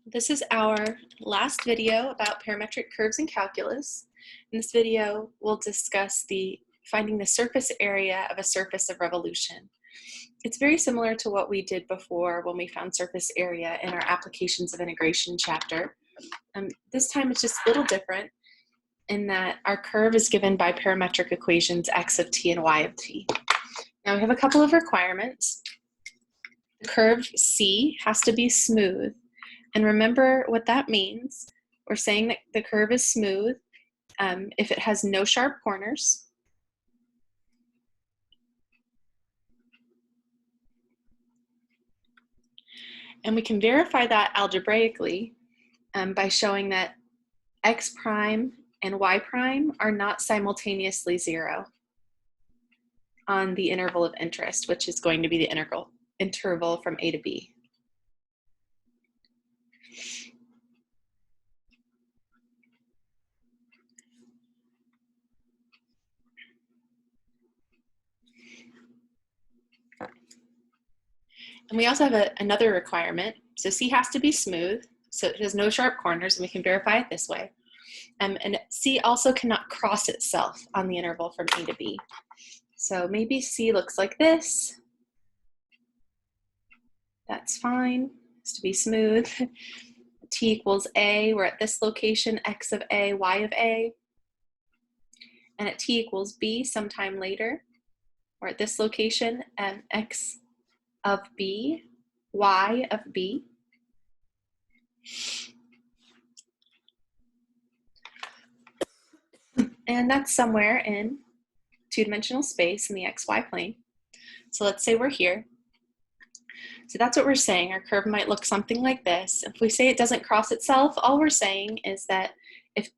This is our last video about parametric curves in calculus. In this video, we'll discuss finding the surface area of a surface of revolution. It's very similar to what we did before when we found surface area in our applications of integration chapter. This time it's just a little different in that our curve is given by parametric equations x of t and y of t. Now we have a couple of requirements. The curve C has to be smooth. And remember what that means. We're saying that the curve is smooth if it has no sharp corners. And we can verify that algebraically by showing that x prime and y prime are not simultaneously 0 on the interval of interest, which is going to be the interval from a to b. And we also have another requirement. So C has to be smooth, so it has no sharp corners, and we can verify it this way. And C also cannot cross itself on the interval from A to B. So maybe C looks like this. That's fine. It's to be smooth. T equals A. We're at this location, x of A, y of A. And at T equals B sometime later, we're at this location, x of B, y of B. And that's somewhere in two-dimensional space in the xy plane. So let's say we're here. So that's what we're saying. Our curve might look something like this. If we say it doesn't cross itself, all we're saying is that if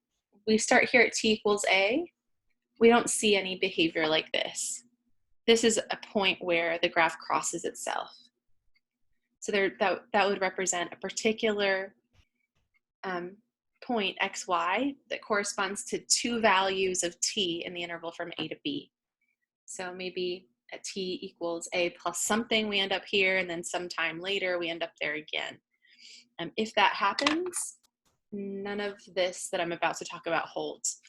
we start here at t equals a, we don't see any behavior like this. This is a point where the graph crosses itself. So that would represent a particular point xy that corresponds to two values of t in the interval from a to b. So maybe at t equals a plus something, we end up here, and then sometime later we end up there again. If that happens, none of this that I'm about to talk about holds.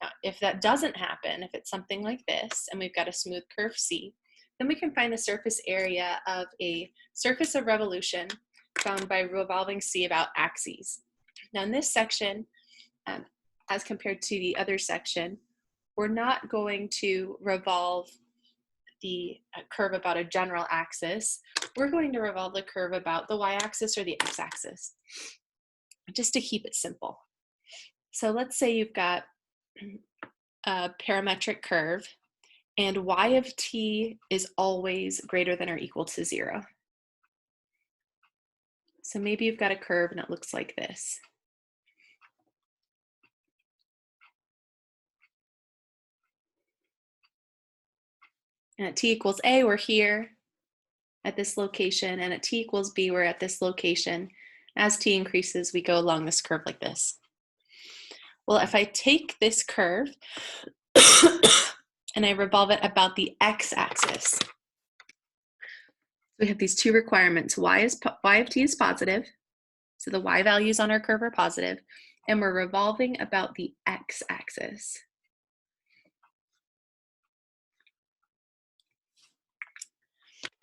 Now, if that doesn't happen, if it's something like this, and we've got a smooth curve C, then we can find the surface area of a surface of revolution found by revolving C about axes. Now in this section, as compared to the other section, we're not going to revolve the curve about a general axis. We're going to revolve the curve about the y-axis or the x-axis, just to keep it simple. So let's say you've got a parametric curve and y of t is always greater than or equal to 0. So maybe you've got a curve and it looks like this. And at t equals a, we're here at this location, and at t equals b, we're at this location. As t increases, we go along this curve like this. Well, if I take this curve and I revolve it about the x-axis, we have these two requirements. Y of t is positive, so the y values on our curve are positive, and we're revolving about the x-axis.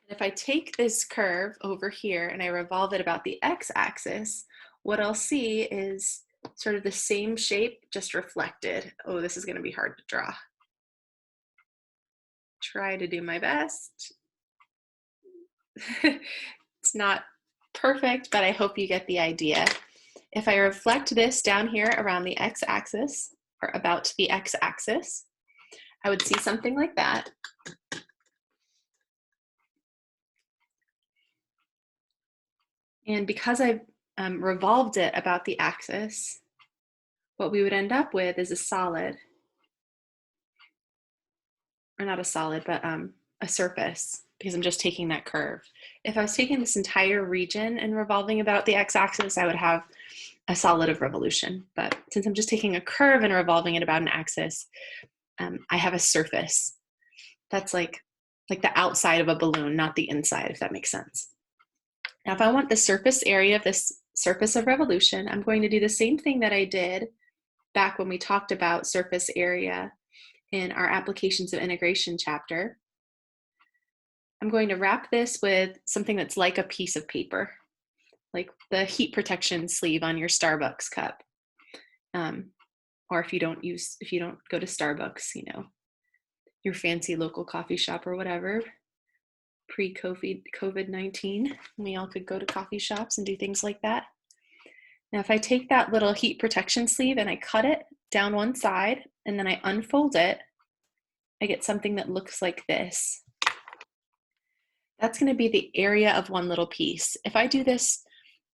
If I take this curve over here and I revolve it about the x-axis, what I'll see is sort of the same shape, just reflected. Oh, this is going to be hard to draw. Try to do my best. It's not perfect, but I hope you get the idea. If I reflect this down here around the x-axis, or about the x-axis, I would see something like that. And because I've revolved it about the axis, what we would end up with is a solid, or not a solid, but a surface, because I'm just taking that curve. If I was taking this entire region and revolving about the x-axis, I would have a solid of revolution. But since I'm just taking a curve and revolving it about an axis, I have a surface. That's like the outside of a balloon, not the inside, if that makes sense. Now, if I want the surface area of this surface of revolution. I'm going to do the same thing that I did back when we talked about surface area in our applications of integration chapter. I'm going to wrap this with something that's like a piece of paper, like the heat protection sleeve on your Starbucks cup. Or if you don't go to Starbucks, you know, your fancy local coffee shop or whatever, pre-COVID-19, we all could go to coffee shops and do things like that. Now, if I take that little heat protection sleeve and I cut it down one side and then I unfold it, I get something that looks like this. That's going to be the area of one little piece. If I do this,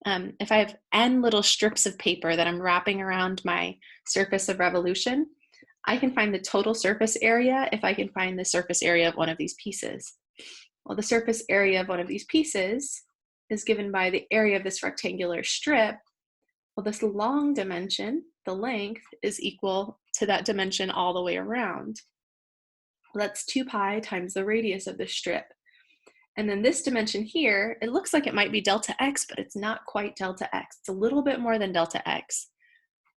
if I have n little strips of paper that I'm wrapping around my surface of revolution, I can find the total surface area if I can find the surface area of one of these pieces. Well, the surface area of one of these pieces is given by the area of this rectangular strip. Well, this long dimension, the length, is equal to that dimension all the way around. Well, that's 2 pi times the radius of the strip. And then this dimension here, it looks like it might be delta x, but it's not quite delta x. It's a little bit more than delta x.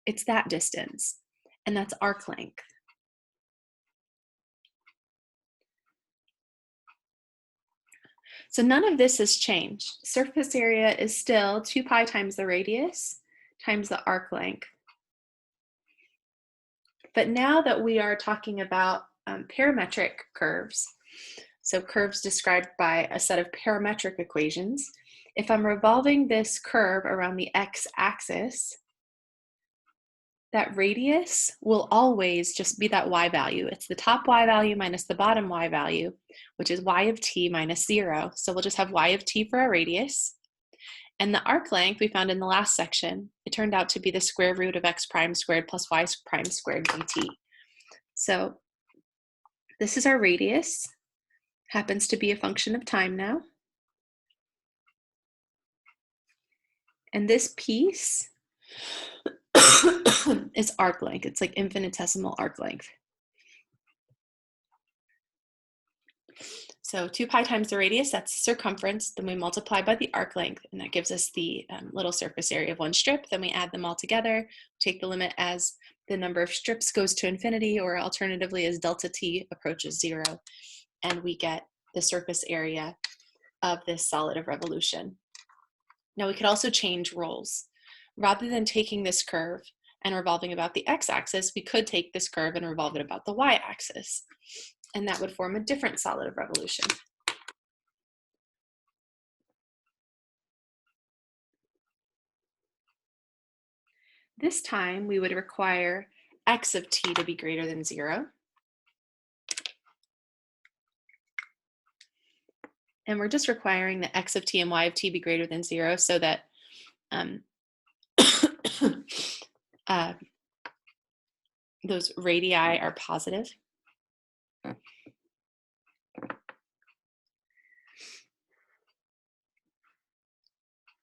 It's that distance, and that's arc length. So none of this has changed. Surface area is still 2 pi times the radius times the arc length. But now that we are talking about parametric curves, so curves described by a set of parametric equations, if I'm revolving this curve around the x-axis, that radius will always just be that y value. It's the top y value minus the bottom y value, which is y of t minus 0. So we'll just have y of t for our radius. And the arc length we found in the last section, it turned out to be the square root of x prime squared plus y prime squared dt. So this is our radius. Happens to be a function of time now. And this piece is arc length. It's like infinitesimal arc length. So 2 pi times the radius, that's the circumference. Then we multiply by the arc length, and that gives us the little surface area of one strip. Then we add them all together, take the limit as the number of strips goes to infinity, or alternatively as delta t approaches 0, and we get the surface area of this solid of revolution. Now we could also change roles. Rather than taking this curve and revolving about the x-axis, we could take this curve and revolve it about the y-axis, and that would form a different solid of revolution. This time we would require x of t to be greater than 0. And we're just requiring that x of t and y of t be greater than 0 so that those radii are positive.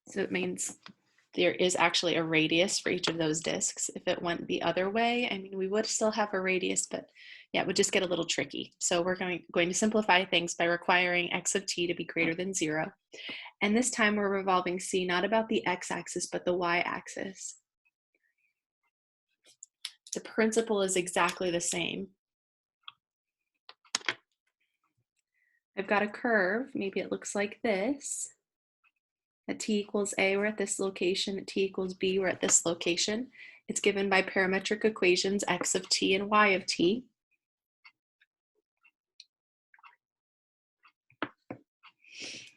So it means there is actually a radius for each of those disks. If it went the other way, I mean, we would still have a radius, but yeah, it would just get a little tricky. So we're going to simplify things by requiring x of t to be greater than 0. And this time we're revolving C not about the x-axis, but the y-axis. The principle is exactly the same. I've got a curve, maybe it looks like this. At t equals a, we're at this location. At t equals b, we're at this location. It's given by parametric equations x of t and y of t.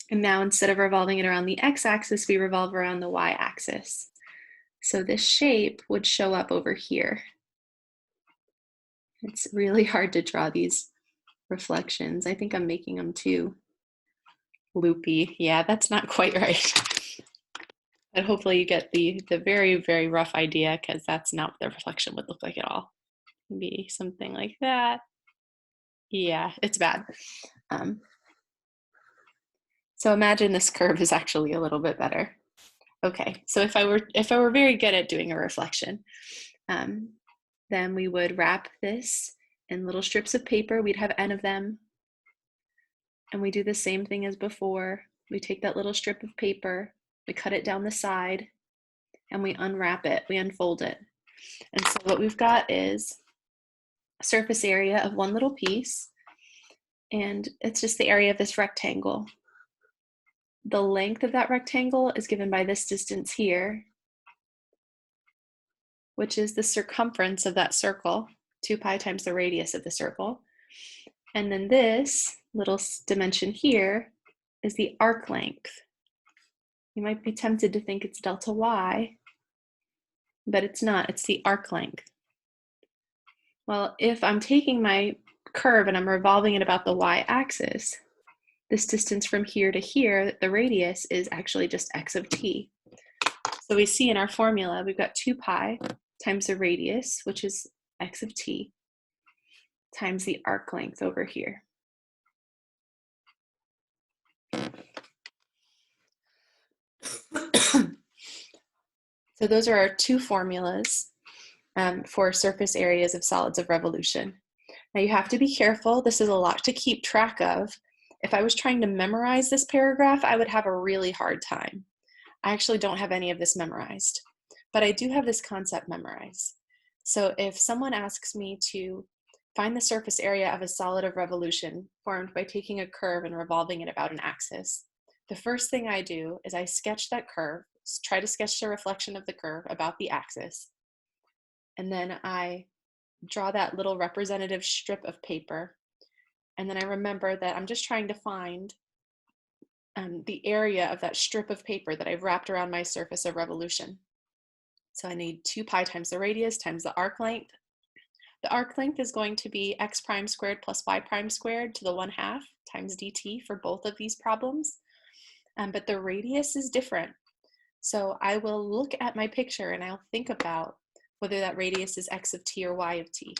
And now instead of revolving it around the x-axis, we revolve around the y-axis. So this shape would show up over here. It's really hard to draw these reflections. I think I'm making them too loopy. Yeah, that's not quite right. And hopefully you get the very, very rough idea, because that's not what the reflection would look like at all. Maybe something like that. Yeah, it's bad. So imagine this curve is actually a little bit better. Okay, so if I were very good at doing a reflection, then we would wrap this in little strips of paper. We'd have n of them. And we do the same thing as before. We take that little strip of paper, we cut it down the side, and we unwrap it, we unfold it. And so what we've got is a surface area of one little piece, and it's just the area of this rectangle. The length of that rectangle is given by this distance here, which is the circumference of that circle, 2 pi times the radius of the circle. And then this little dimension here is the arc length. You might be tempted to think it's delta y, but it's not, it's the arc length. Well, if I'm taking my curve and I'm revolving it about the y-axis, this distance from here to here, the radius is actually just x of t. So we see in our formula, we've got 2 pi times the radius, which is x of t, times the arc length over here. So those are our two formulas for surface areas of solids of revolution. Now you have to be careful. This is a lot to keep track of. If I was trying to memorize this paragraph, I would have a really hard time. I actually don't have any of this memorized, but I do have this concept memorized. So if someone asks me to find the surface area of a solid of revolution formed by taking a curve and revolving it about an axis, the first thing I do is I sketch that curve, try to sketch the reflection of the curve about the axis, and then I draw that little representative strip of paper, and then I remember that I'm just trying to find the area of that strip of paper that I've wrapped around my surface of revolution. So I need 2 pi times the radius times the arc length. The arc length is going to be x prime squared plus y prime squared to the 1/2 times dt for both of these problems. But the radius is different. So I will look at my picture and I'll think about whether that radius is x of t or y of t.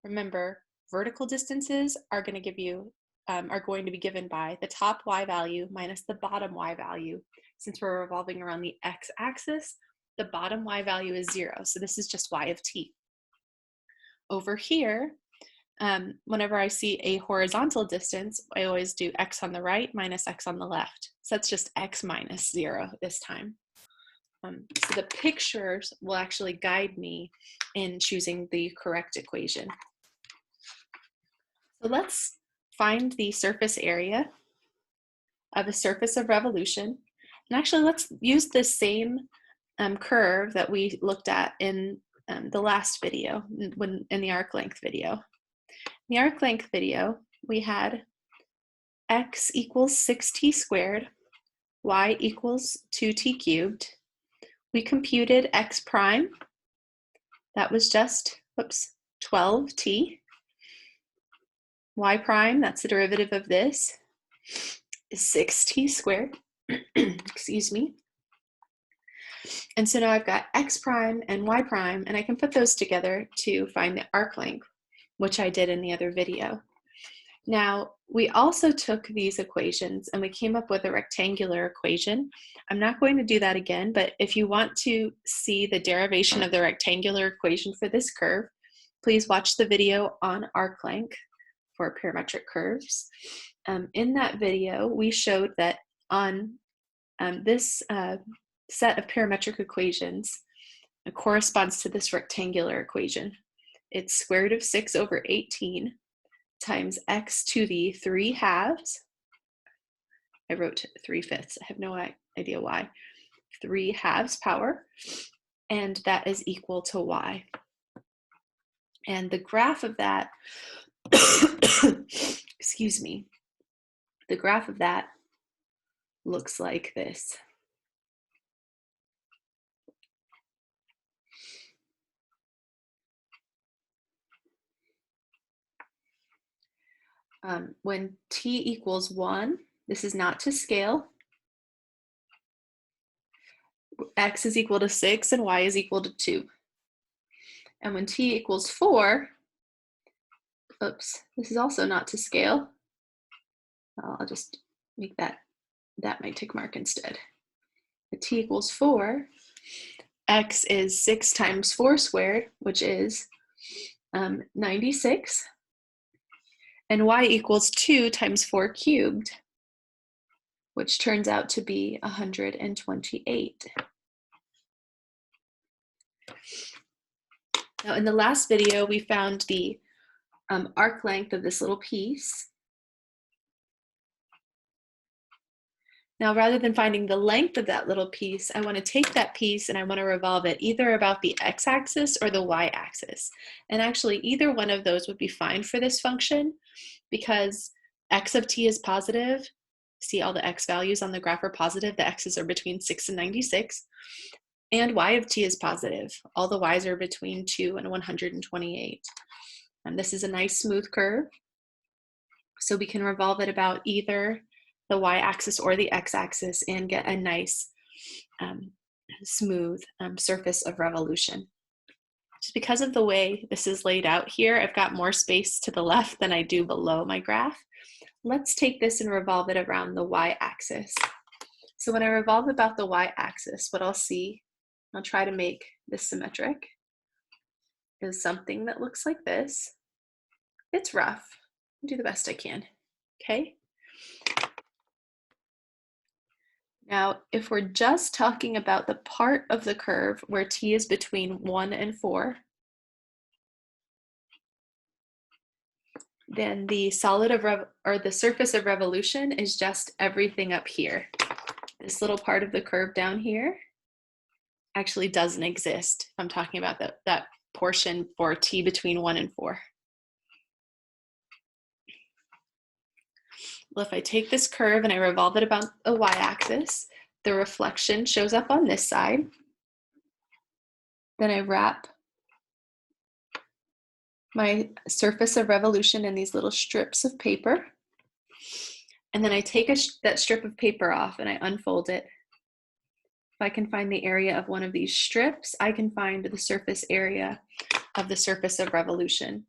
Remember, vertical distances are going to give you are going to be given by the top y value minus the bottom y value. Since we're revolving around the x-axis, the bottom y value is 0, so this is just y of t. Over here, whenever I see a horizontal distance, I always do x on the right minus x on the left. So that's just x minus 0 this time. So the pictures will actually guide me in choosing the correct equation. So let's find the surface area of a surface of revolution. And actually, let's use the same curve that we looked at in the last video, in the arc length video. In the arc length video, we had x equals 6t squared, y equals 2t cubed. We computed x prime. That was just, 12t. Y prime, that's the derivative of this, is 6t squared. Excuse me. And so now I've got x prime and y prime, and I can put those together to find the arc length, which I did in the other video. Now, we also took these equations and we came up with a rectangular equation. I'm not going to do that again, but if you want to see the derivation of the rectangular equation for this curve, please watch the video on arc length for parametric curves. In that video, we showed that on this set of parametric equations, it corresponds to this rectangular equation. It's square root of 6 over 18 times x to the 3/2. I wrote 3/5. I have no idea why. 3/2 power, and that is equal to y. And the graph of that, excuse me, the graph of that looks like this. When t equals 1, this is not to scale. X is equal to 6 and y is equal to 2. And when t equals 4, this is also not to scale. I'll just make that my tick mark instead. At t equals 4, x is 6 times 4 squared, which is 96. And y equals 2 times 4 cubed, which turns out to be 128. Now in the last video, we found the arc length of this little piece. Now, rather than finding the length of that little piece, I want to take that piece and I want to revolve it either about the x-axis or the y-axis. And actually, either one of those would be fine for this function because x of t is positive. See, all the x values on the graph are positive. The x's are between 6 and 96. And y of t is positive. All the y's are between 2 and 128. And this is a nice smooth curve. So we can revolve it about either the y-axis or the x-axis and get a nice smooth surface of revolution. Just because of the way this is laid out here, I've got more space to the left than I do below my graph. Let's take this and revolve it around the y-axis. So when I revolve about the y-axis, what I'll see, I'll try to make this symmetric, is something that looks like this. It's rough. I'll do the best I can, okay? Now, if we're just talking about the part of the curve where t is between 1 and 4, then the solid of the surface of revolution is just everything up here. This little part of the curve down here actually doesn't exist. I'm talking about that portion for t between 1 and 4. Well, if I take this curve and I revolve it about the y-axis, the reflection shows up on this side. Then I wrap my surface of revolution in these little strips of paper. And then I take that strip of paper off and I unfold it. If I can find the area of one of these strips, I can find the surface area of the surface of revolution.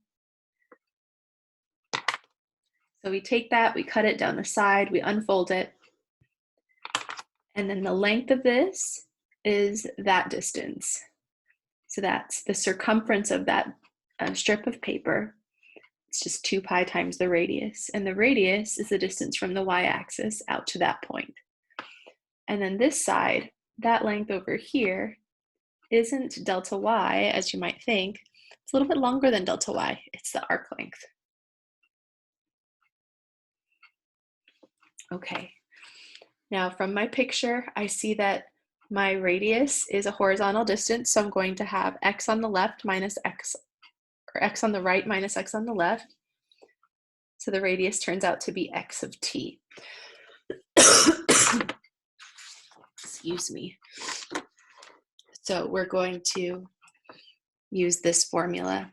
So we take that, we cut it down the side, we unfold it, and then the length of this is that distance. So that's the circumference of that strip of paper. It's just 2 pi times the radius, and the radius is the distance from the y-axis out to that point. And then this side, that length over here, isn't delta y, as you might think. It's a little bit longer than delta y. It's the arc length. Okay, now from my picture, I see that my radius is a horizontal distance, so I'm going to have x on the left minus x, or x on the right minus x on the left. So the radius turns out to be x of t. Excuse me. So we're going to use this formula.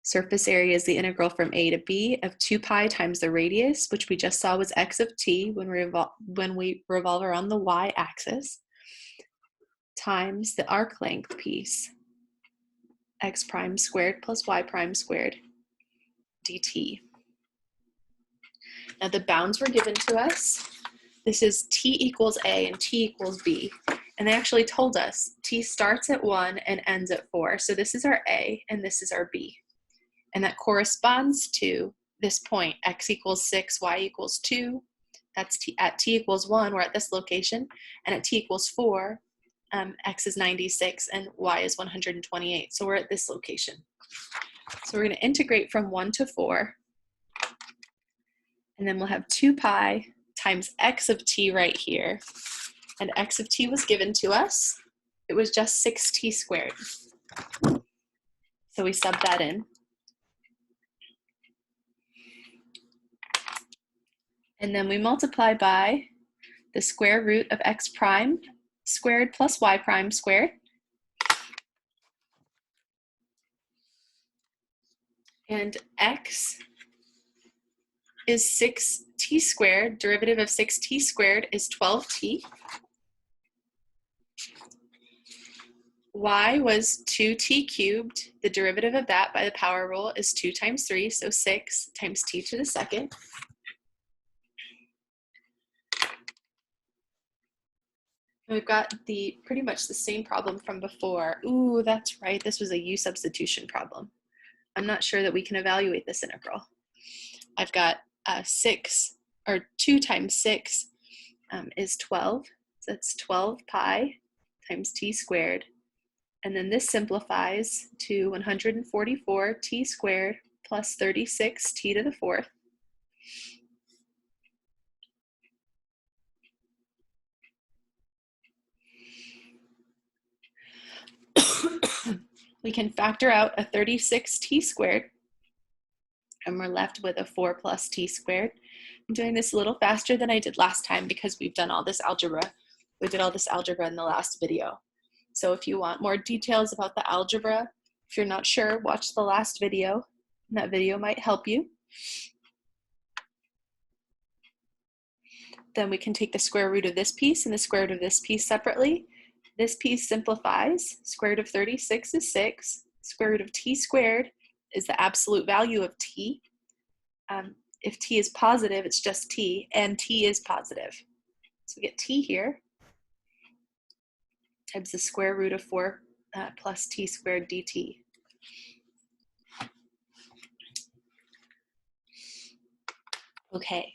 Surface area is the integral from a to b of 2 pi times the radius, which we just saw was x of t when we revolve around the y-axis, times the arc length piece, x prime squared plus y prime squared dt. Now the bounds were given to us. This is t equals a and t equals b. And they actually told us t starts at 1 and ends at 4. So this is our a and this is our b. And that corresponds to this point, x equals 6, y equals 2. That's at t equals 1, we're at this location. And at t equals 4, x is 96 and y is 128. So we're at this location. So we're going to integrate from 1 to 4. And then we'll have 2 pi times x of t right here. And x of t was given to us. It was just 6t squared. So we sub that in. And then we multiply by the square root of x prime squared plus y prime squared. And x is 6t squared. Derivative of 6t squared is 12t. Y was 2t cubed. The derivative of that by the power rule is 2 times 3, so 6 times t to the second. And we've got pretty much the same problem from before. Ooh, that's right, this was a u substitution problem. I'm not sure that we can evaluate this integral. I've got 2 times 6 is 12. So that's 12 pi times t squared. And then this simplifies to 144 t squared plus 36 t to the fourth. We can factor out a 36t squared, and we're left with a 4 plus t squared. I'm doing this a little faster than I did last time because we've done all this algebra. We did all this algebra in the last video. So if you want more details about the algebra, if you're not sure, watch the last video. That video might help you. Then we can take the square root of this piece and the square root of this piece separately. This piece simplifies. Square root of 36 is 6. Square root of t squared is the absolute value of t. If t is positive, it's just t, and t is positive. So we get t here times the square root of 4 plus t squared dt. Okay,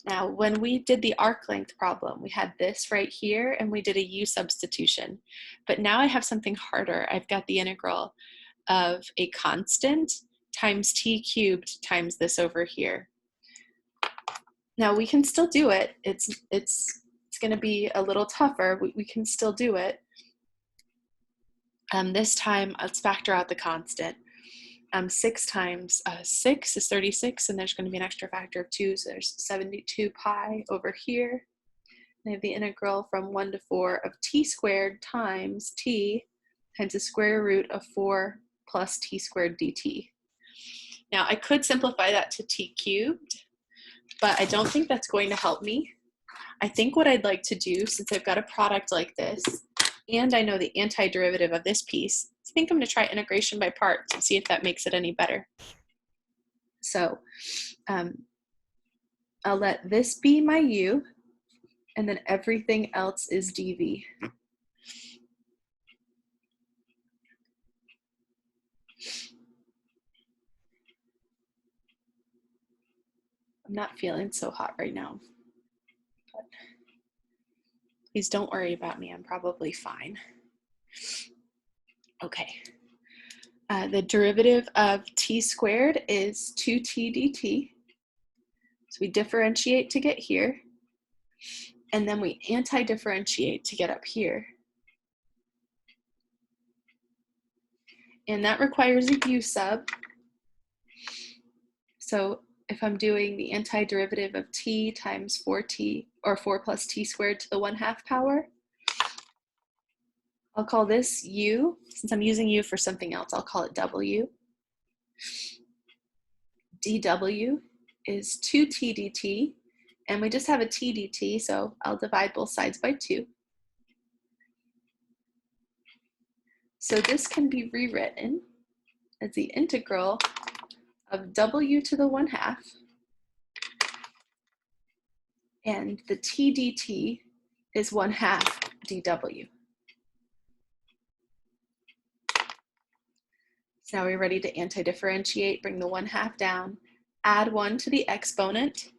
now when we did the arc length problem, we had this right here and we did a u substitution. But now I have something harder. I've got the integral of a constant times t cubed times this over here. Now we can still do it. It's going to be a little tougher. We can still do it. This time, let's factor out the constant. 6 times 6 is 36, and there's going to be an extra factor of 2, so there's 72 pi over here. And I have the integral from 1 to 4 of t squared times t times the square root of 4 plus t squared dt. Now I could simplify that to t cubed, but I don't think that's going to help me. I think what I'd like to do, since I've got a product like this, and I know the antiderivative of this piece, I think I'm going to try integration by parts and see if that makes it any better. So I'll let this be my u, and then everything else is dv. I'm not feeling so hot right now, but please don't worry about me. I'm probably fine. Okay. The derivative of t squared is 2t dt. So we differentiate to get here, and then we anti-differentiate to get up here. And that requires a u sub. So if I'm doing the antiderivative of t times 4t, or 4 plus t squared to the 1/2 power, I'll call this u. Since I'm using u for something else, I'll call it w. dw is 2t dt, and we just have a t dt, so I'll divide both sides by 2. So this can be rewritten as the integral of w to the 1/2, and the t dt is 1/2 dw. So now we're ready to anti-differentiate, bring the 1/2 down, add 1 to the exponent,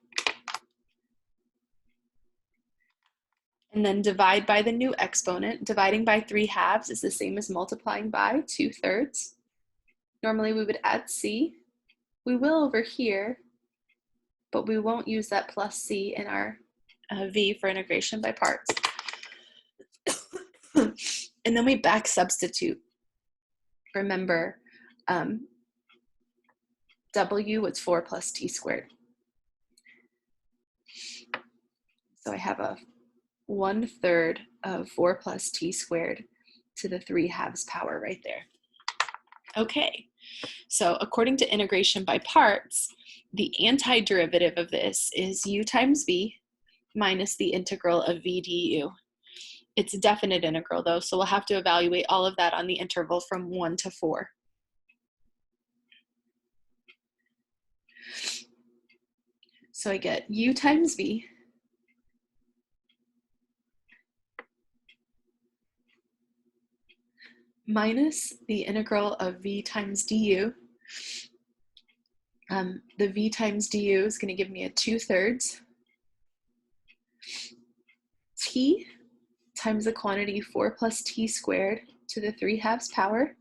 and then divide by the new exponent. Dividing by 3/2 is the same as multiplying by 2/3. Normally we would add c. We will over here, but we won't use that plus c in our v for integration by parts. And then we back substitute. Remember, w was 4 plus t squared. So I have a 1/3 of 4 plus t squared to the 3/2 power right there. Okay, so according to integration by parts, the antiderivative of this is u times v minus the integral of v du. It's a definite integral though, so we'll have to evaluate all of that on the interval from 1 to 4. So I get u times v minus the integral of v times du. The v times du is going to give me a 2/3 t times the quantity 4 plus t squared to the 3/2 power.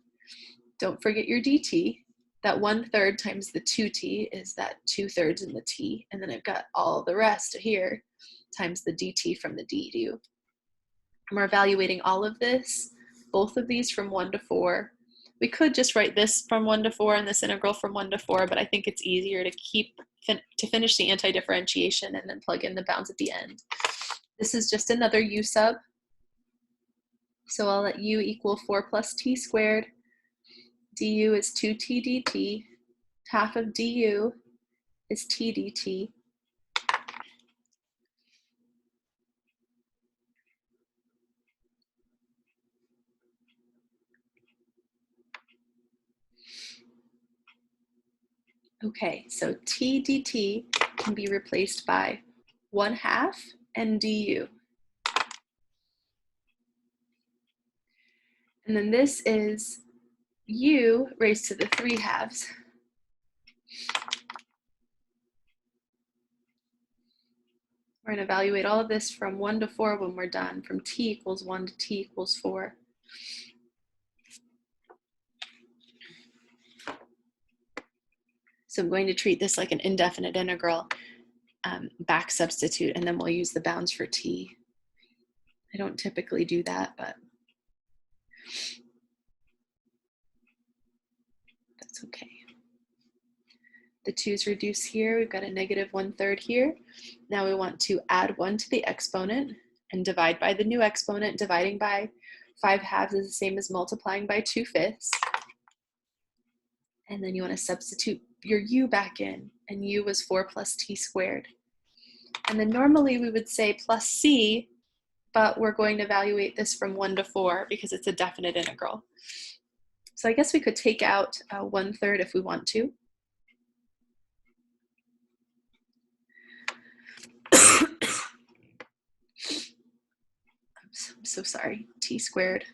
Don't forget your dt. That 1/3 times the 2t is that 2/3 in the t, and then I've got all the rest here times the dt from the du. And we're evaluating all of this, both of these from 1 to 4. We could just write this from 1 to 4 and this integral from 1 to 4, but I think it's easier to finish the anti-differentiation and then plug in the bounds at the end. This is just another u sub. So I'll let u equal 4 plus t squared. Du is 2t dt. Half of du is t dt. Okay, so t dt can be replaced by 1/2 and du. And then this is u raised to the 3/2. We're going to evaluate all of this from 1 to 4 when we're done, from t equals 1 to t equals 4. So I'm going to treat this like an indefinite integral, back substitute, and then we'll use the bounds for t. I don't typically do that, but that's okay. The 2's reduce here. We've got a negative 1/3 here. Now we want to add 1 to the exponent and divide by the new exponent. Dividing by 5/2 is the same as multiplying by 2/5. And then you want to substitute your u back in, and u was 4 plus t squared. And then normally we would say plus c, but we're going to evaluate this from 1 to 4 because it's a definite integral. So I guess we could take out 1/3 if we want to. I'm so sorry, t squared.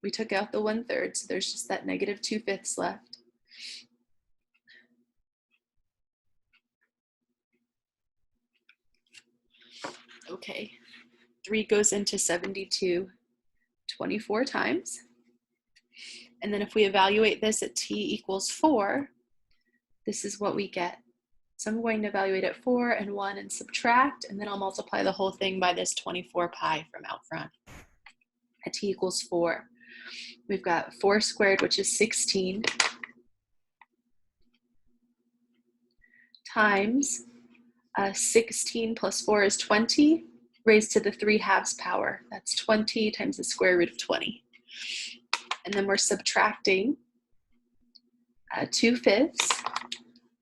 We took out the 1/3, so there's just that negative 2/5 left. Okay, 3 goes into 72 24 times. And then if we evaluate this at t equals 4, this is what we get. So I'm going to evaluate at 4 and 1 and subtract, and then I'll multiply the whole thing by this 24 pi from out front. At t equals 4, we've got 4 squared, which is 16, times 16 plus 4 is 20, raised to the 3/2 power. That's 20 times the square root of 20. And then we're subtracting 2/5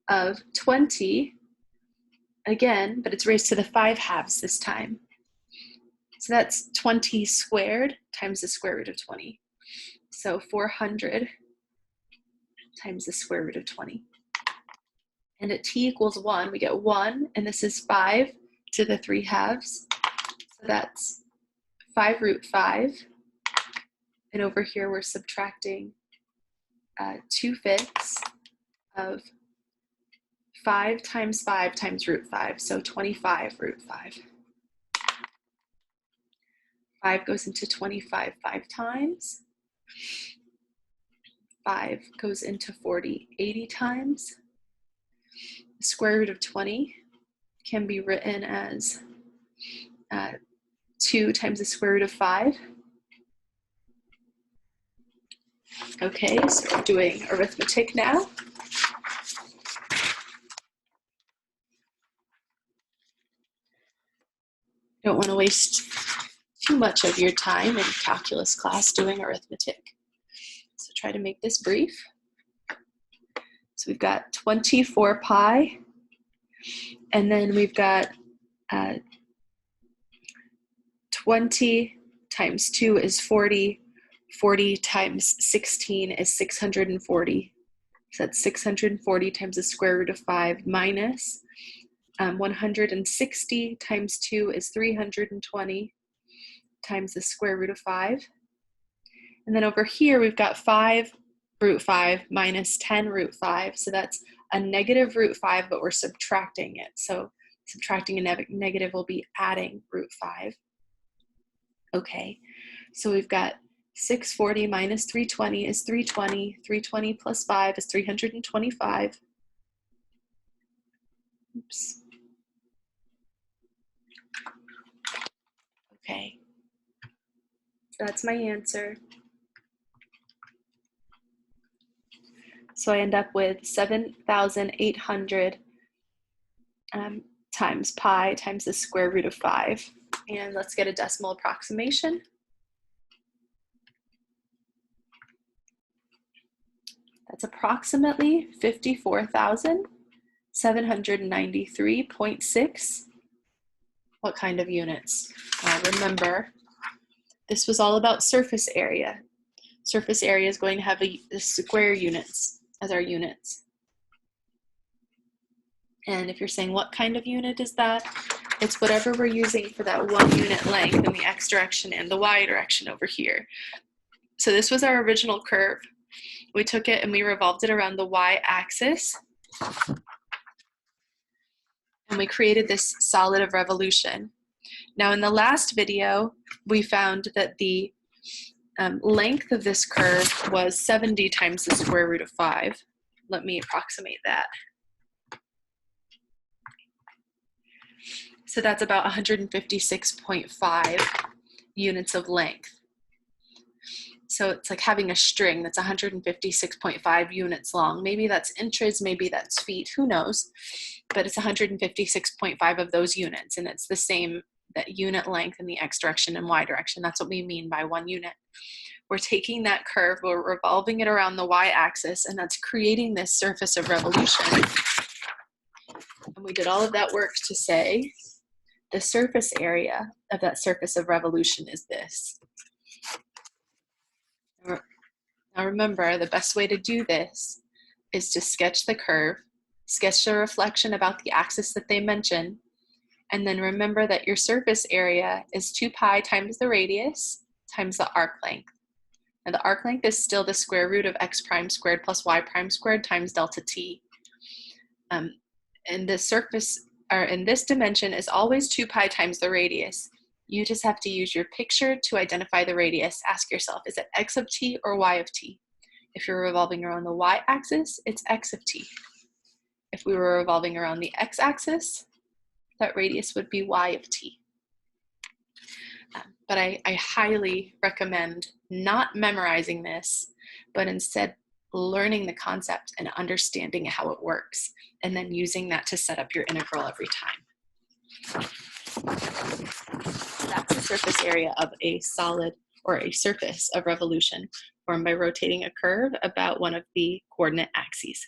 of 20 again, but it's raised to the 5/2 this time. So that's 20 squared times the square root of 20. So 400 times the square root of 20. And at t equals 1, we get 1, and this is 5 to the 3/2. So that's 5 root 5. And over here, we're subtracting 2/5 of 5 times 5 times root 5, so 25 root 5. 5 goes into 25 5 times. 5 goes into 40 80 times. The square root of 20 can be written as 2 times the square root of 5. Okay, so we're doing arithmetic now. Don't want to waste too much of your time in calculus class doing arithmetic. So try to make this brief. So we've got 24 pi, and then we've got 20 times 2 is 40. 40 times 16 is 640. So that's 640 times the square root of 5 minus 160 times 2 is 320 times the square root of 5. And then over here, we've got 5 root 5 minus 10 root 5. So that's a negative root 5, but we're subtracting it. So Subtracting a negative will be adding root 5. Okay, so we've got 640 minus 320 is 320. 320 plus 5 is 325. Oops. Okay, so that's my answer. So I end up with 7,800 times pi times the square root of 5. And let's get a decimal approximation. That's approximately 54,793.6. What kind of units? Remember, this was all about surface area. Surface area is going to have the square units as our units. And if you're saying what kind of unit is that, it's whatever we're using for that 1 unit length in the x direction and the y direction over here. So this was our original curve. We took it and we revolved it around the y-axis. And we created this solid of revolution. Now in the last video, we found that the length of this curve was 70 times the square root of 5. Let me approximate that. So that's about 156.5 units of length. So it's like having a string that's 156.5 units long. Maybe that's inches, maybe that's feet, who knows? But it's 156.5 of those units, and it's the same, that unit length in the x direction and y direction. That's what we mean by 1 unit. We're taking that curve, we're revolving it around the y-axis, and that's creating this surface of revolution. And we did all of that work to say the surface area of that surface of revolution is this. Now remember, the best way to do this is to sketch the curve, sketch the reflection about the axis that they mention, and then remember that your surface area is 2 pi times the radius times the arc length. And the arc length is still the square root of x prime squared plus y prime squared times delta t. And the surface, or in this dimension, is always 2 pi times the radius. You just have to use your picture to identify the radius. Ask yourself, is it x of t or y of t? If you're revolving around the y-axis, it's x of t. If we were revolving around the x-axis, that radius would be y of t. But I highly recommend not memorizing this, but instead learning the concept and understanding how it works, and then using that to set up your integral every time. That's the surface area of a solid, or a surface of revolution, formed by rotating a curve about one of the coordinate axes.